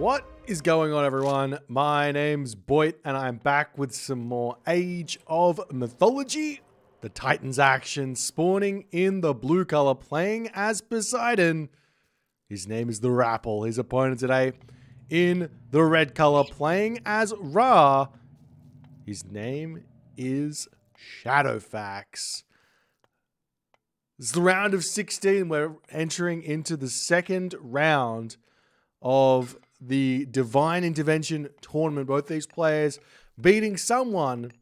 What is going on, everyone? My name's Boit, and I'm back with some more Age of Mythology. The Titans action spawning in the blue color, playing as Poseidon. His name is the Rapl. His opponent today in the red color, playing as Ra. His name is Shadowfaxx. This is the round of 16. We're entering into the second round of the Divine Intervention tournament. Both these players beating someone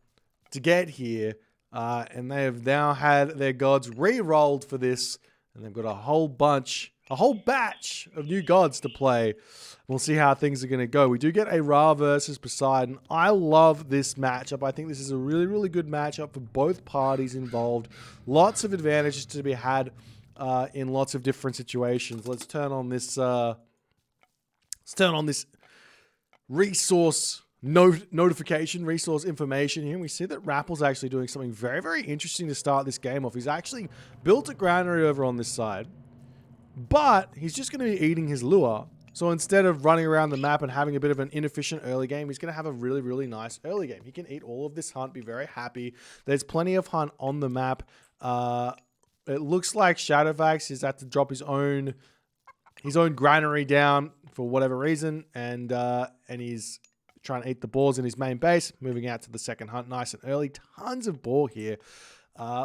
to get here. And they have now had their gods re-rolled for this. And they've got a whole batch of new gods to play. We'll see how things are going to go. We do get a Ra versus Poseidon. I love this matchup. I think this is a really, really good matchup for both parties involved. Lots of advantages to be had in lots of different situations. Let's turn on this resource notification, resource information here. And we see that Rapl's actually doing something very, very interesting to start this game off. He's actually built a granary over on this side, but he's just going to be eating his lure. So instead of running around the map and having a bit of an inefficient early game, he's going to have a really, really nice early game. He can eat all of this hunt, be very happy. There's plenty of hunt on the map. It looks like Shadowfaxx is had to drop his own granary down for whatever reason, and he's trying to eat the boars in his main base, moving out to the second hunt nice and early. Tons of boar here.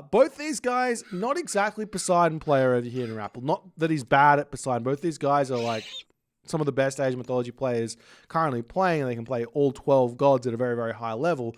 Both these guys, not exactly Poseidon player over here in Rapl. Not that he's bad at Poseidon. Both these guys are like some of the best Age of Mythology players currently playing, and they can play all 12 gods at a very, very high level.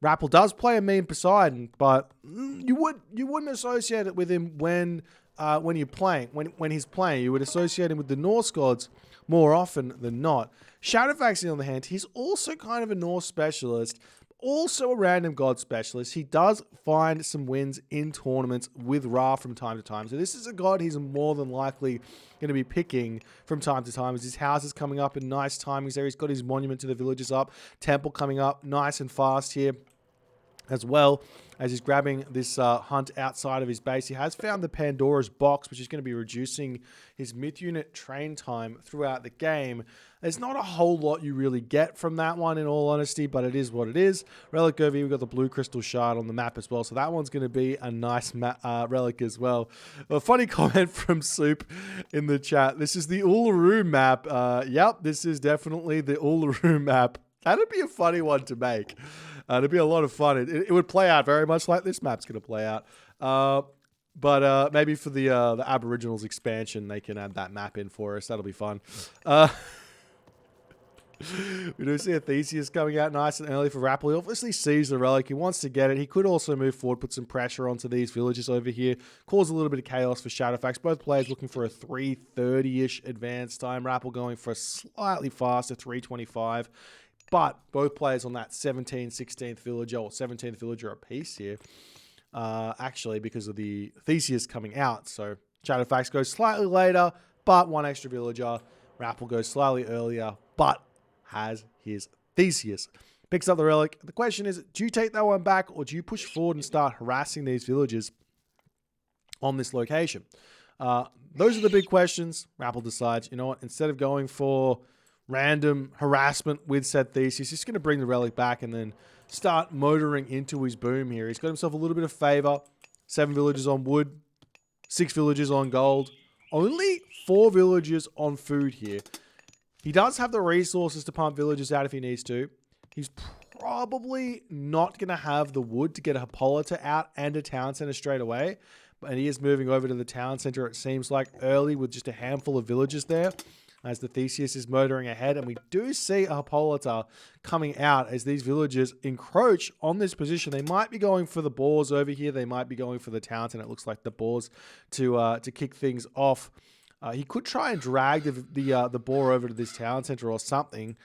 Rapl does play a mean Poseidon, but you wouldn't associate it with him when he's playing. You would associate him with the Norse gods more often than not. Shadowfaxx, on the other hand, he's also kind of a Norse specialist, also a random god specialist. He does find some wins in tournaments with Ra from time to time. So this is a god he's more than likely going to be picking from time to time as his house is coming up in nice timings there. He's got his monument to the villages up, temple coming up nice and fast here as well as he's grabbing this hunt outside of his base. He has found the Pandora's box, which is going to be reducing his myth unit train time throughout the game. There's not a whole lot you really get from that one, in all honesty, but it is what it is. Relic over here, we've got the blue crystal shard on the map as well, so that one's going to be a nice relic as well. A funny comment from Soup in the chat. This is the Uluru map. Yep, this is definitely the Uluru map. That'd be a funny one to make. It'd be a lot of fun. It would play out very much like this map's going to play out. But maybe for the Aboriginals expansion, they can add that map in for us. That'll be fun. We do see a Theseus coming out nice and early for Rapl. He obviously sees the relic. He wants to get it. He could also move forward, put some pressure onto these villages over here, cause a little bit of chaos for Shadowfaxx. Both players looking for a 3:30-ish advance time. Rapl going for a slightly faster 3:25. But both players on that 17th, 16th villager, or 17th villager apiece here, actually, because of the Theseus coming out. So Shadowfaxx goes slightly later, but one extra villager. Rapl goes slightly earlier, but has his Theseus. Picks up the relic. The question is, do you take that one back, or do you push forward and start harassing these villagers on this location? Those are the big questions. Rapl decides, you know what, instead of going for random harassment with said Theseus, he's going to bring the relic back and then start motoring into his boom here. He's got himself a little bit of favor. 7 villagers on wood, 6 villagers on gold, only 4 villagers on food here. He does have the resources to pump villagers out if he needs to. He's probably not going to have the wood to get a Hippolyta out and a town center straight away, but he is moving over to the town center, it seems like, early with just a handful of villagers there, as the Theseus is motoring ahead. And we do see a Hippolyta coming out as these villagers encroach on this position. They might be going for the boars over here. They might be going for the towns, and it looks like the boars to kick things off. He could try and drag the boar over to this town center or something.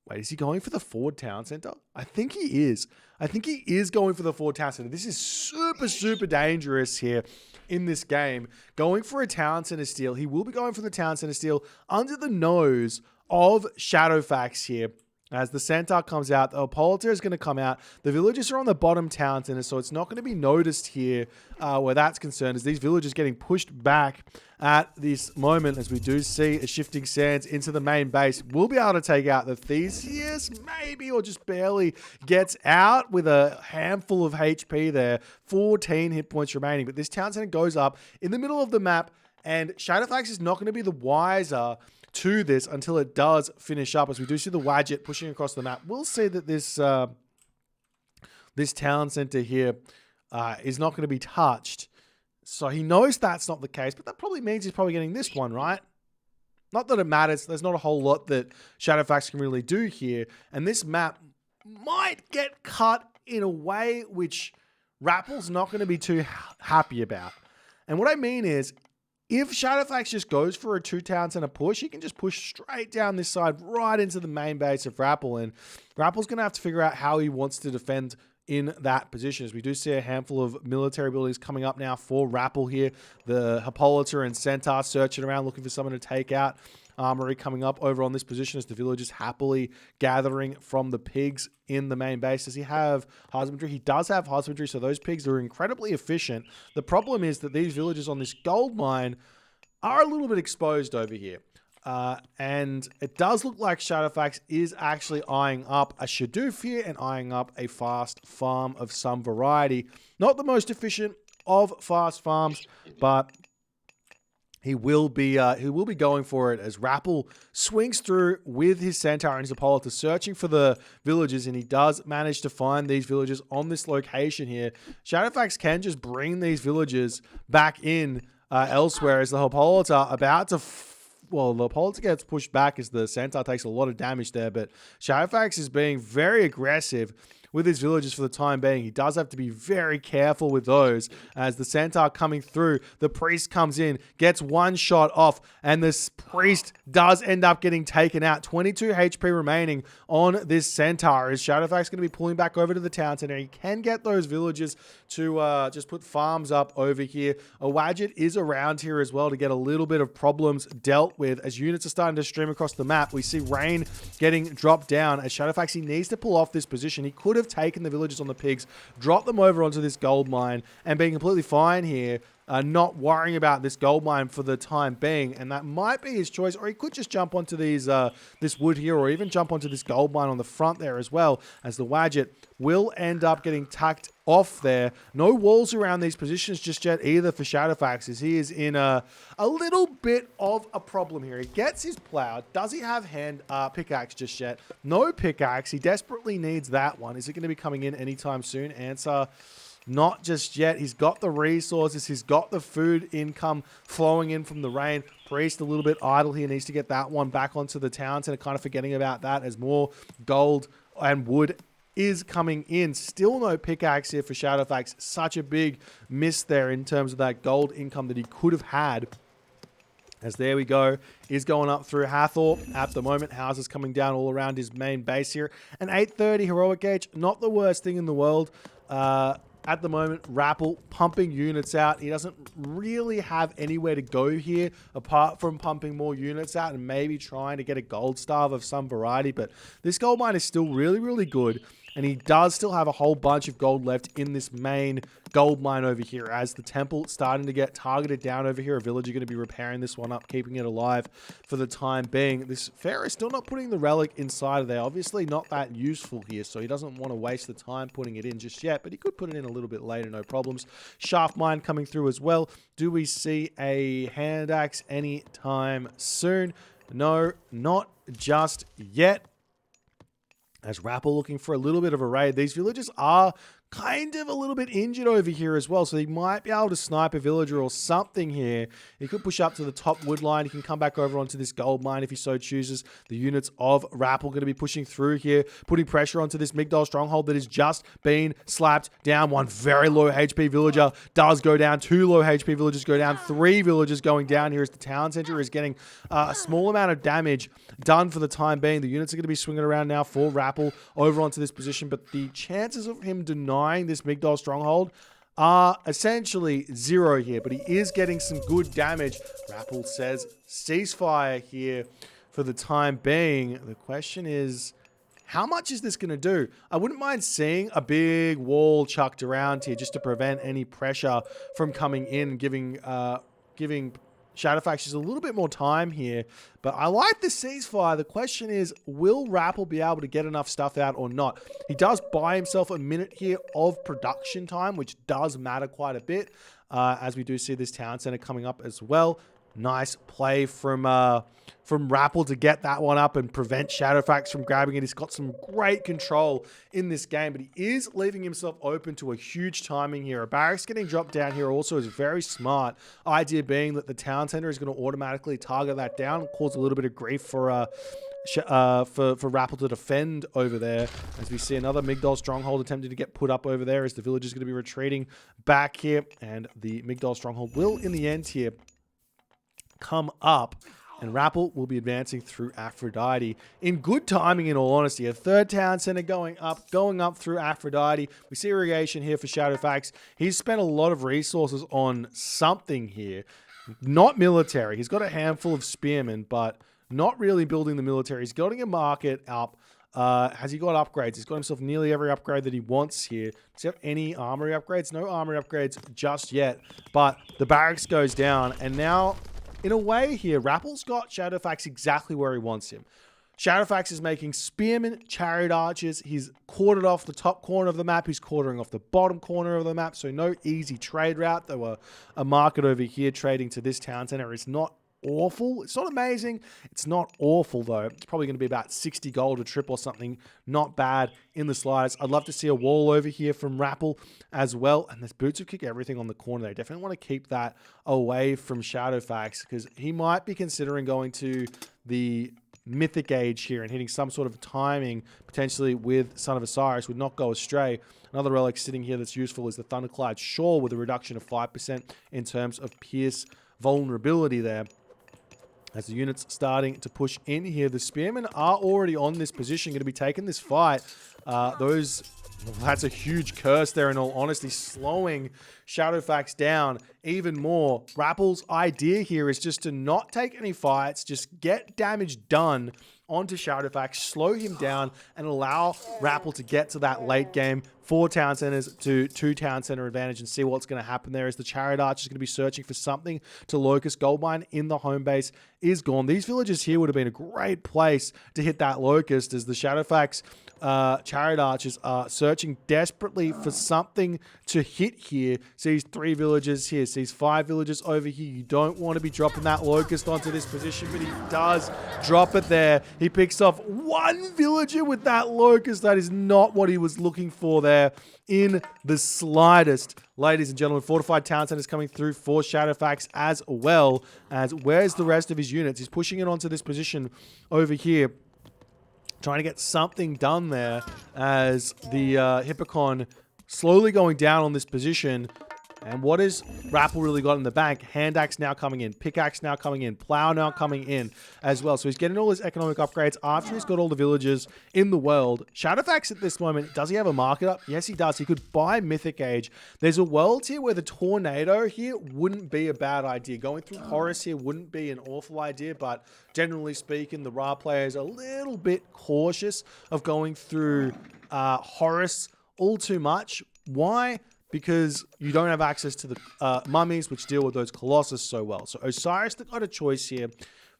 Wait, is he going for the forward town center? I think he is. I think he is going for the forward town center. This is super, super dangerous here in this game. Going for a town center steal. He will be going for the town center steal under the nose of Shadowfaxx here. As the Centaur comes out, the Hippolyta is going to come out. The villagers are on the bottom town center, so it's not going to be noticed here where that's concerned, as these villagers getting pushed back at this moment, as we do see a shifting sands into the main base. We'll be able to take out the Theseus, maybe, or just barely gets out with a handful of HP there. 14 hit points remaining, but this town center goes up in the middle of the map, and Shadowfaxx is not going to be the wiser to this until it does finish up, as we do see the Wadjet pushing across the map. We'll see that this this town center here is not going to be touched. So he knows that's not the case, but that probably means he's probably getting this one, right? Not that it matters. There's not a whole lot that Shadowfaxx can really do here. And this map might get cut in a way which Rapl's not going to be too happy about. And what I mean is, if Shadowfaxx just goes for a 2 town center push, he can just push straight down this side right into the main base of Rapl. And Rapple's going to have to figure out how he wants to defend in that position, as we do see a handful of military buildings coming up now for Rapl here. The Hippolyta and Centaur searching around looking for someone to take out. Armory coming up over on this position as the villagers happily gathering from the pigs in the main base. Does he have husbandry? He does have husbandry, so those pigs are incredibly efficient. The problem is that these villagers on this gold mine are a little bit exposed over here. And it does look like Shadowfaxx is actually eyeing up a Shadoof here and eyeing up a fast farm of some variety. Not the most efficient of fast farms, but he will be going for it as Rapl swings through with his Centaur and his Hippolyta searching for the villagers, and he does manage to find these villagers on this location here. Shadowfaxx can just bring these villagers back in elsewhere, as the Hippolyta about to... Well, the Hippolyta gets pushed back as the Centaur takes a lot of damage there, but Shadowfaxx is being very aggressive with his villagers for the time being. He does have to be very careful with those, as the Centaur coming through, the priest comes in, gets one shot off, and this priest does end up getting taken out. 22 HP remaining on this Centaur, as Shadowfaxx going to be pulling back over to the town center. He can get those villagers to just put farms up over here. A Wadjet is around here as well to get a little bit of problems dealt with, as units are starting to stream across the map. We see rain getting dropped down, as Shadowfaxx, he needs to pull off this position. He could have taken the villagers on the pigs, dropped them over onto this gold mine, and being completely fine here, not worrying about this gold mine for the time being. And that might be his choice, or he could just jump onto these this wood here, or even jump onto this gold mine on the front there as well, as the Wadjet will end up getting tucked off there. No walls around these positions just yet either for Shadowfaxx, as he is in a little bit of a problem here. He gets his plow. Does he have pickaxe just yet? No pickaxe. He desperately needs that one. Is it going to be coming in anytime soon? Answer, not just yet. He's got the resources. He's got the food income flowing in from the rain. Priest a little bit idle here. Needs to get that one back onto the town center. Kind of forgetting about that, as more gold and wood is coming in. Still no pickaxe here for Shadowfaxx. Such a big miss there in terms of that gold income that he could have had. As there we go, is going up through Hathor at the moment. Houses coming down all around his main base here. An 830 heroic gauge, not the worst thing in the world. At the moment, Rapl pumping units out. He doesn't really have anywhere to go here apart from pumping more units out and maybe trying to get a gold starve of some variety. But this gold mine is still really, really good. And he does still have a whole bunch of gold left in this main gold mine over here, as the temple starting to get targeted down over here. A villager going to be repairing this one up, keeping it alive for the time being. This pharaoh is still not putting the relic inside of there. Obviously not that useful here, so he doesn't want to waste the time putting it in just yet, but he could put it in a little bit later, no problems. Shaft mine coming through as well. Do we see a hand axe anytime soon? No, not just yet. As Rapl looking for a little bit of a raid. These villagers are kind of a little bit injured over here as well, so he might be able to snipe a villager or something here. He could push up to the top wood line. He can come back over onto this gold mine if he so chooses. The units of Rapl going to be pushing through here, putting pressure onto this Migdol stronghold that has just been slapped down. One very low HP villager does go down. 2 low HP villagers go down. 3 villagers going down here as the town center is getting a small amount of damage done for the time being. The units are going to be swinging around now for Rapl over onto this position, but the chances of him denying this Migdol stronghold are essentially 0 here, but he is getting some good damage. Rapl says ceasefire here for the time being. The question is, How much is this going to do? I wouldn't mind seeing a big wall chucked around here just to prevent any pressure from coming in, giving Shadowfaxx just a little bit more time here. But I like the ceasefire. The question is, will Rapl be able to get enough stuff out or not? He does buy himself a minute here of production time, which does matter quite a bit, as we do see this town center coming up as well. Nice play from Rapl to get that one up and prevent Shadowfaxx from grabbing it. He's got some great control in this game, but he is leaving himself open to a huge timing here. A barracks getting dropped down here also is very smart. Idea being that the town center is going to automatically target that down, cause a little bit of grief for Rapl to defend over there. As we see another Migdol stronghold attempting to get put up over there, as the village is going to be retreating back here, and the Migdol stronghold will, in the end here, come up, and Rapl will be advancing through Aphrodite in good timing, in all honesty. A third town center going up through Aphrodite. We see irrigation here for Shadowfaxx. He's spent a lot of resources on something here, not military. He's got a handful of spearmen, but not really building the military. He's getting a market up. Has he got upgrades? He's got himself nearly every upgrade that he wants here. Does he have any armory upgrades? No armory upgrades just yet, but the barracks goes down, and now, in a way here, Rapl's got Shadowfaxx exactly where he wants him. Shadowfaxx is making spearmen, chariot archers. He's quartered off the top corner of the map. He's quartering off the bottom corner of the map. So no easy trade route. There were a market over here trading to this town center. It's not awful. It's not amazing. It's not awful, though. It's probably going to be about 60 gold a trip or something. Not bad in the slightest. I'd love to see a wall over here from Rapl as well. And there's Boots of Kick everything on the corner. They definitely want to keep that away from Shadowfaxx, because he might be considering going to the Mythic Age here and hitting some sort of timing, potentially with Son of Osiris, would not go astray. Another relic sitting here that's useful is the Thunderclad Shore, with a reduction of 5% in terms of Pierce vulnerability there. As the unit's starting to push in here, the Spearmen are already on this position, going to be taking this fight. That's a huge curse there, in all honesty, slowing Shadowfaxx down even more. Rapl's idea here is just to not take any fights, just get damage done onto Shadowfaxx, slow him down, and allow Rapl to get to that late game 4 town centers to 2 town center advantage, and see what's going to happen there, as the chariot archer is going to be searching for something to locust. Goldmine in the home base is gone. These villages here would have been a great place to hit that locust, as the Shadowfaxx chariot archers are searching desperately for something to hit here. Sees 3 villages here, sees 5 villages over here. You don't want to be dropping that locust onto this position, but he does drop it there. He picks off 1 villager with that locust. That is not what he was looking for there in the slightest. Ladies and gentlemen, fortified town centers coming through for Shadowfaxx, as well as where's the rest of his units. He's pushing it onto this position over here, trying to get something done there, as the Hippocon slowly going down on this position. And what has Rapl really got in the bank? Hand axe now coming in, pickaxe now coming in, plow now coming in as well. So he's getting all his economic upgrades after he's got all the villages in the world. Shadowfaxx at this moment, does he have a market up? Yes, he does. He could buy Mythic Age. There's a world here where the Tornado here wouldn't be a bad idea. Going through Horus here wouldn't be an awful idea, but generally speaking, the Ra players are a little bit cautious of going through Horus all too much. Why? Because you don't have access to the mummies, which deal with those Colossus so well. So Osiris got a choice here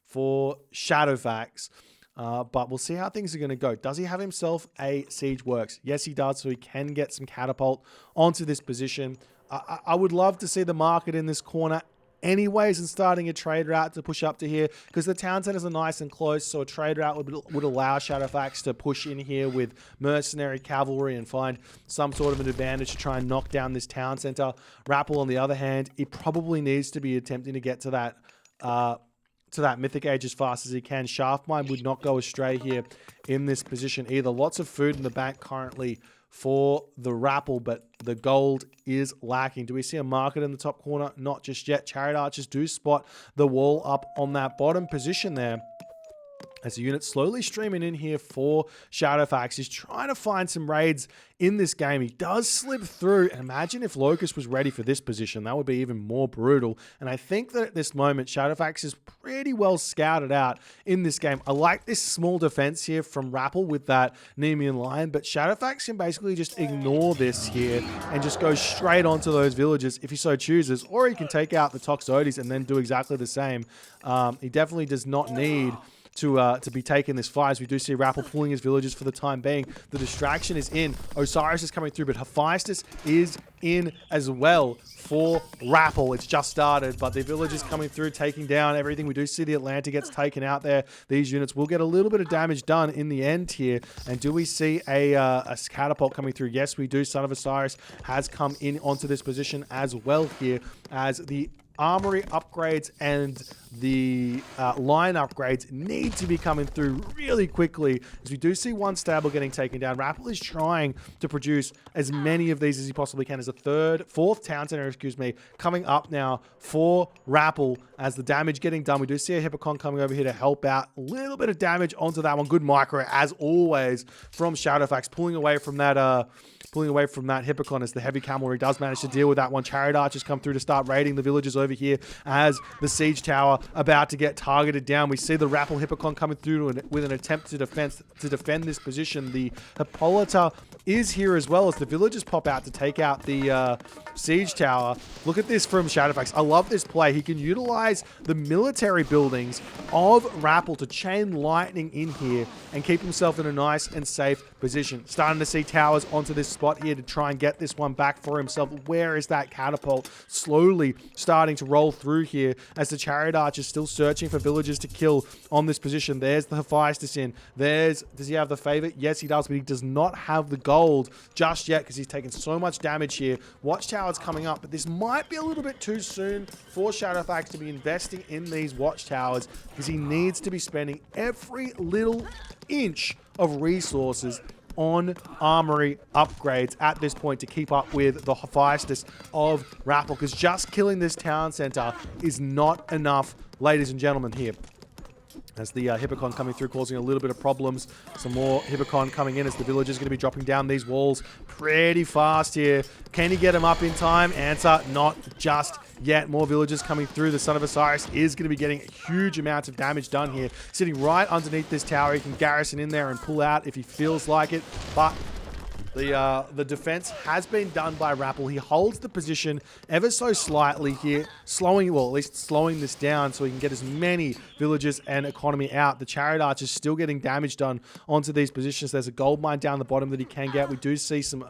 for Shadowfaxx, but we'll see how things are going to go. Does he have himself a Siege Works? Yes, he does, so he can get some catapult onto this position. I would love to see the market in this corner anyways, and starting a trade route to push up to here, because the town centers are nice and close, so a trade route would allow Shadowfaxx to push in here with mercenary cavalry and find some sort of an advantage to try and knock down this town center. Rapl, on the other hand, he probably needs to be attempting to get to that Mythic Age as fast as he can. Shaftmine would not go astray here in this position either. Lots of food in the bank currently for the Rapl, but the gold is lacking. Do we see a market in the top corner? Not just yet. Chariot archers do spot the wall up on that bottom position there, as the unit's slowly streaming in here for Shadowfaxx. He's trying to find some raids in this game. He does slip through. And imagine if Locust was ready for this position. That would be even more brutal. And I think that at this moment, Shadowfaxx is pretty well scouted out in this game. I like this small defense here from Rapl with that Nemean line, but Shadowfaxx can basically just ignore this here and just go straight onto those villagers if he so chooses, or he can take out the Toxotes and then do exactly the same. He definitely does not need to be taking this fight, as we do see Rapl pulling his villagers for the time being. The distraction is in. Osiris is coming through, but Hephaestus is in as well for Rapl. It's just started, but the villagers coming through, taking down everything. We do see the Atlanta gets taken out there. These units will get a little bit of damage done in the end here. And do we see a catapult coming through? Yes, we do. Son of Osiris has come in onto this position as well here, as the armory upgrades and the line upgrades need to be coming through really quickly, as we do see one stable getting taken down. Rapl is trying to produce as many of these as he possibly can. As a fourth town center, coming up now for Rapl, as the damage getting done. We do see a Hippocon coming over here to help out. A little bit of damage onto that one. Good micro, as always, from Shadowfaxx, pulling away from that Hippocon, as the heavy cavalry does manage to deal with that one. Chariot archers come through to start raiding the villagers over here, as the siege tower about to get targeted down. We see the Rapl Hippocon coming through with an attempt to defend this position. The Hippolyta is here as well, as the villagers pop out to take out the siege tower. Look at this from Shadowfaxx. I love this play. He can utilize the military buildings of Rapl to chain lightning in here and keep himself in a nice and safe position. Starting to see towers onto this spot here to try and get this one back for himself. Where is that catapult? Slowly starting to roll through here, as the chariot archer is still searching for villagers to kill on this position. There's the Hephaestus in. Does he have the favor? Yes, he does, but he does not have the gold just yet, because he's taken so much damage here. Watchtowers coming up, but this might be a little bit too soon for Shadowfaxx to be investing in these watchtowers, because he needs to be spending every little inch of resources on armory upgrades at this point to keep up with the Hephaestus of Rapl, because just killing this town center is not enough, ladies and gentlemen, here. As the Hippocon coming through, causing a little bit of problems. Some more Hippocon coming in, as the villagers are going to be dropping down these walls pretty fast here. Can he get him up in time? Answer, not just yet. More villagers coming through. The Son of Osiris is going to be getting huge amounts of damage done here. Sitting right underneath this tower. He can garrison in there and pull out if he feels like it. But the defense has been done by Rapl. He holds the position ever so slightly here, slowing this down so he can get as many villagers and economy out. The chariot archer is still getting damage done onto these positions. There's a gold mine down the bottom that he can get. We do see some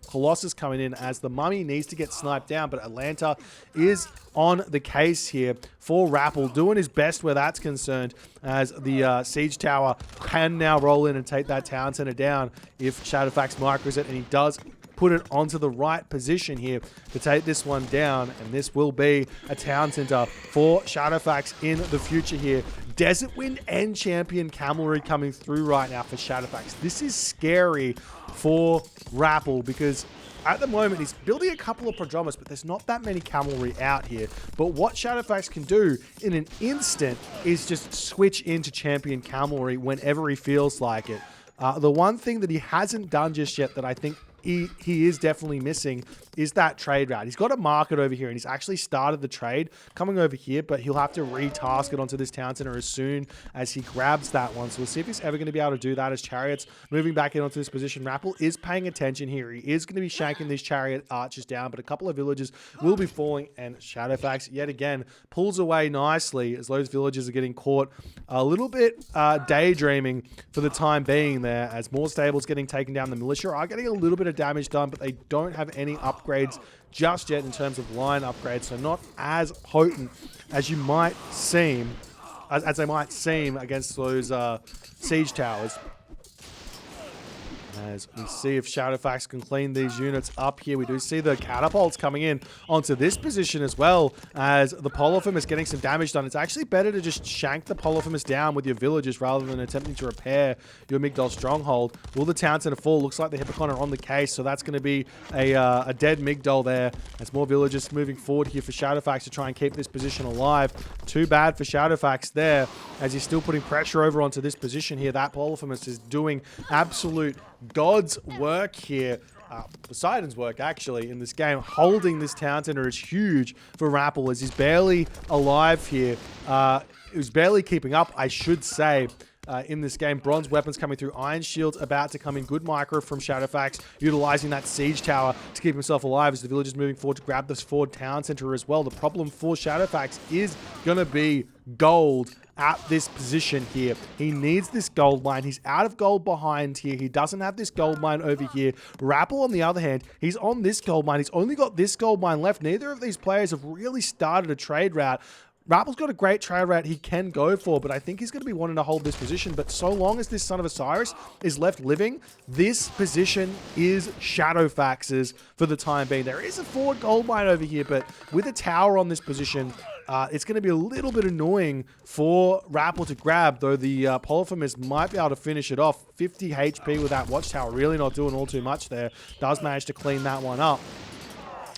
Colossus coming in, as the mummy needs to get sniped down, but Atlanta is on the case here for Rapl, doing his best where that's concerned, as the siege tower can now roll in and take that town center down if Shadowfaxx micros it, and he does put it onto the right position here to take this one down, and this will be a town center for Shadowfaxx in the future here. Desert Wind and Champion Cavalry coming through right now for Shadowfaxx. This is scary for Rapl, because at the moment he's building a couple of Prodromus, but there's not that many cavalry out here. But what Shadowfaxx can do in an instant is just switch into Champion Cavalry whenever he feels like it. The one thing that he hasn't done just yet that I think he is definitely missing is that trade route. He's got a market over here, and he's actually started the trade coming over here, but he'll have to retask it onto this town center as soon as he grabs that one. So we'll see if he's ever going to be able to do that, as Chariot's moving back in onto this position. Rapl is paying attention here. He is going to be shanking these chariot archers down, but a couple of villagers will be falling, and Shadowfaxx yet again pulls away nicely, as those villagers are getting caught a little bit daydreaming for the time being there, as more stables getting taken down. The militia are getting a little bit of damage done, but they don't have any upgrades just yet in terms of line upgrades, so not as potent as you might seem, as they might seem against those siege towers. As we see if Shadowfaxx can clean these units up here. We do see the catapults coming in onto this position as well, as the Polyphemus getting some damage done. It's actually better to just shank the Polyphemus down with your villagers rather than attempting to repair your Migdol stronghold. Will the town center fall? Looks like the Hippocon are on the case, so that's going to be a dead Migdol there. As more villagers moving forward here for Shadowfaxx to try and keep this position alive. Too bad for Shadowfaxx there, as he's still putting pressure over onto this position here. That Polyphemus is doing absolute God's work here. Poseidon's work, actually, in this game. Holding this town center is huge for Rapl, as he's barely alive here It was barely keeping up, I should say. In this game, bronze weapons coming through, iron shields about to come in. Good micro from Shadowfaxx, utilizing that siege tower to keep himself alive as the villagers moving forward to grab this forward town center as well. The problem for Shadowfaxx is going to be gold at this position here. He needs this gold mine. He's out of gold behind here. He doesn't have this gold mine over here. Rapl, on the other hand, he's on this gold mine. He's only got this gold mine left. Neither of these players have really started a trade route. Rapl's got a great trade route he can go for, but I think he's going to be wanting to hold this position. But so long as this Son of Osiris is left living, this position is Shadowfaxx's for the time being. There is a forward gold mine over here, but with a tower on this position, it's going to be a little bit annoying for Rapl to grab, though the Polyphemus might be able to finish it off. 50 HP with that watchtower, really not doing all too much there. Does manage to clean that one up.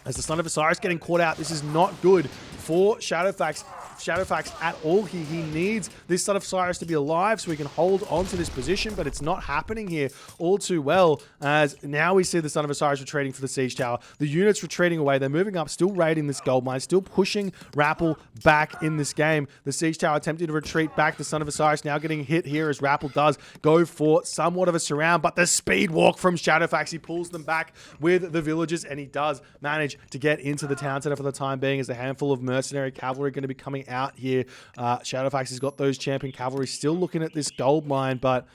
As the Son of Osiris getting caught out, this is not good for Shadowfaxx at all here. He needs this Son of Osiris to be alive so he can hold on to this position, but it's not happening here all too well, as now we see the Son of Osiris retreating for the siege tower. The units retreating away. They're moving up, still raiding this gold mine, still pushing Rapl back in this game. The siege tower attempting to retreat back. The Son of Osiris now getting hit here as Rapl does go for somewhat of a surround, but the speed walk from Shadowfaxx, he pulls them back with the villagers, and he does manage to get into the town center for the time being, as a handful of mercenary cavalry going to be coming out here. Shadowfaxx has got those champion cavalry still looking at this gold mine, but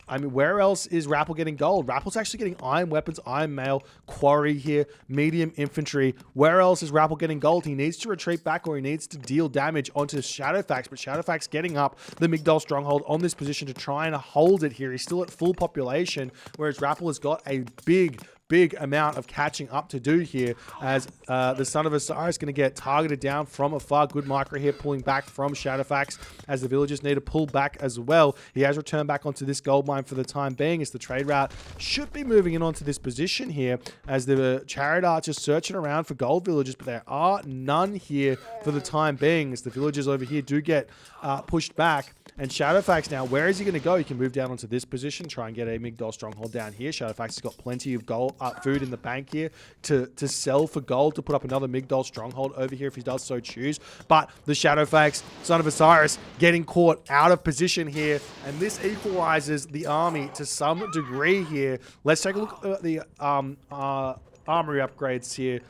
I mean, where else is Rapl getting gold? Rapple's actually getting iron weapons, iron mail, quarry here, medium infantry. Where else is Rapl getting gold? He needs to retreat back, or he needs to deal damage onto Shadowfaxx, but Shadowfaxx getting up the Migdol stronghold on this position to try and hold it here. He's still at full population, whereas Rapl has got a big amount of catching up to do here, as the Son of Osiris is going to get targeted down from afar. Good micro here, pulling back from Shadowfaxx, as the villagers need to pull back as well. He has returned back onto this gold mine for the time being, as the trade route should be moving in onto this position here, as the chariot archers searching around for gold villagers, but there are none here for the time being, as the villagers over here do get pushed back. And Shadowfaxx now, where is he going to go? He can move down onto this position, try and get a Migdol stronghold down here. Shadowfaxx has got plenty of gold, food in the bank here to sell for gold, to put up another Migdol stronghold over here if he does so choose. But the Shadowfaxx, Son of Osiris, getting caught out of position here, and this equalizes the army to some degree here. Let's take a look at the armory upgrades here.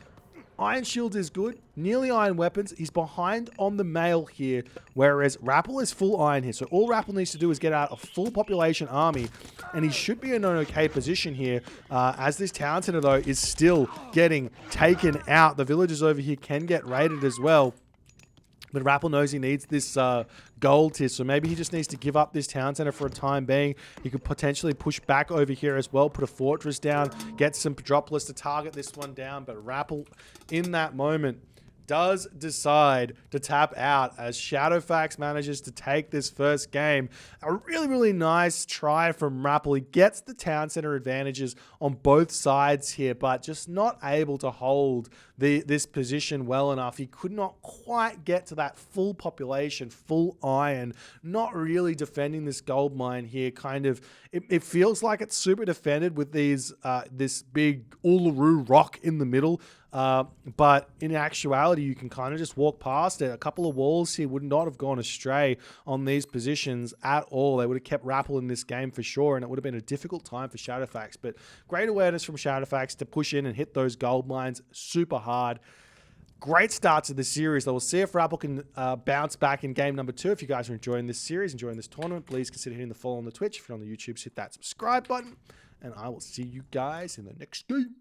Iron Shield is good. Nearly iron weapons. He's behind on the mail here, whereas Rapl is full iron here. So all Rapl needs to do is get out a full population army, and he should be in an okay position here, as this town center, though, is still getting taken out. The villagers over here can get raided as well. But Rapl knows he needs this gold here, so maybe he just needs to give up this town center for a time being. He could potentially push back over here as well, put a fortress down, get some Pedropolis to target this one down. But Rapl, in that moment, does decide to tap out, as Shadowfaxx manages to take this first game. A really nice try from Rapl. He gets the town center advantages on both sides here, but just not able to hold this position well enough. He could not quite get to that full population, full iron, not really defending this gold mine here. Kind of, it feels like it's super defended with these this big Uluru rock in the middle. But in actuality, you can kind of just walk past it. A couple of walls here would not have gone astray on these positions at all. They would have kept Rapl in this game for sure, and it would have been a difficult time for Shadowfaxx. But great awareness from Shadowfaxx to push in and hit those gold mines super hard. Great start to the series, though. We'll see if Rapl can bounce back in game number 2. If you guys are enjoying this series, enjoying this tournament, please consider hitting the follow on the Twitch. If you're on the YouTube, hit that subscribe button, and I will see you guys in the next game.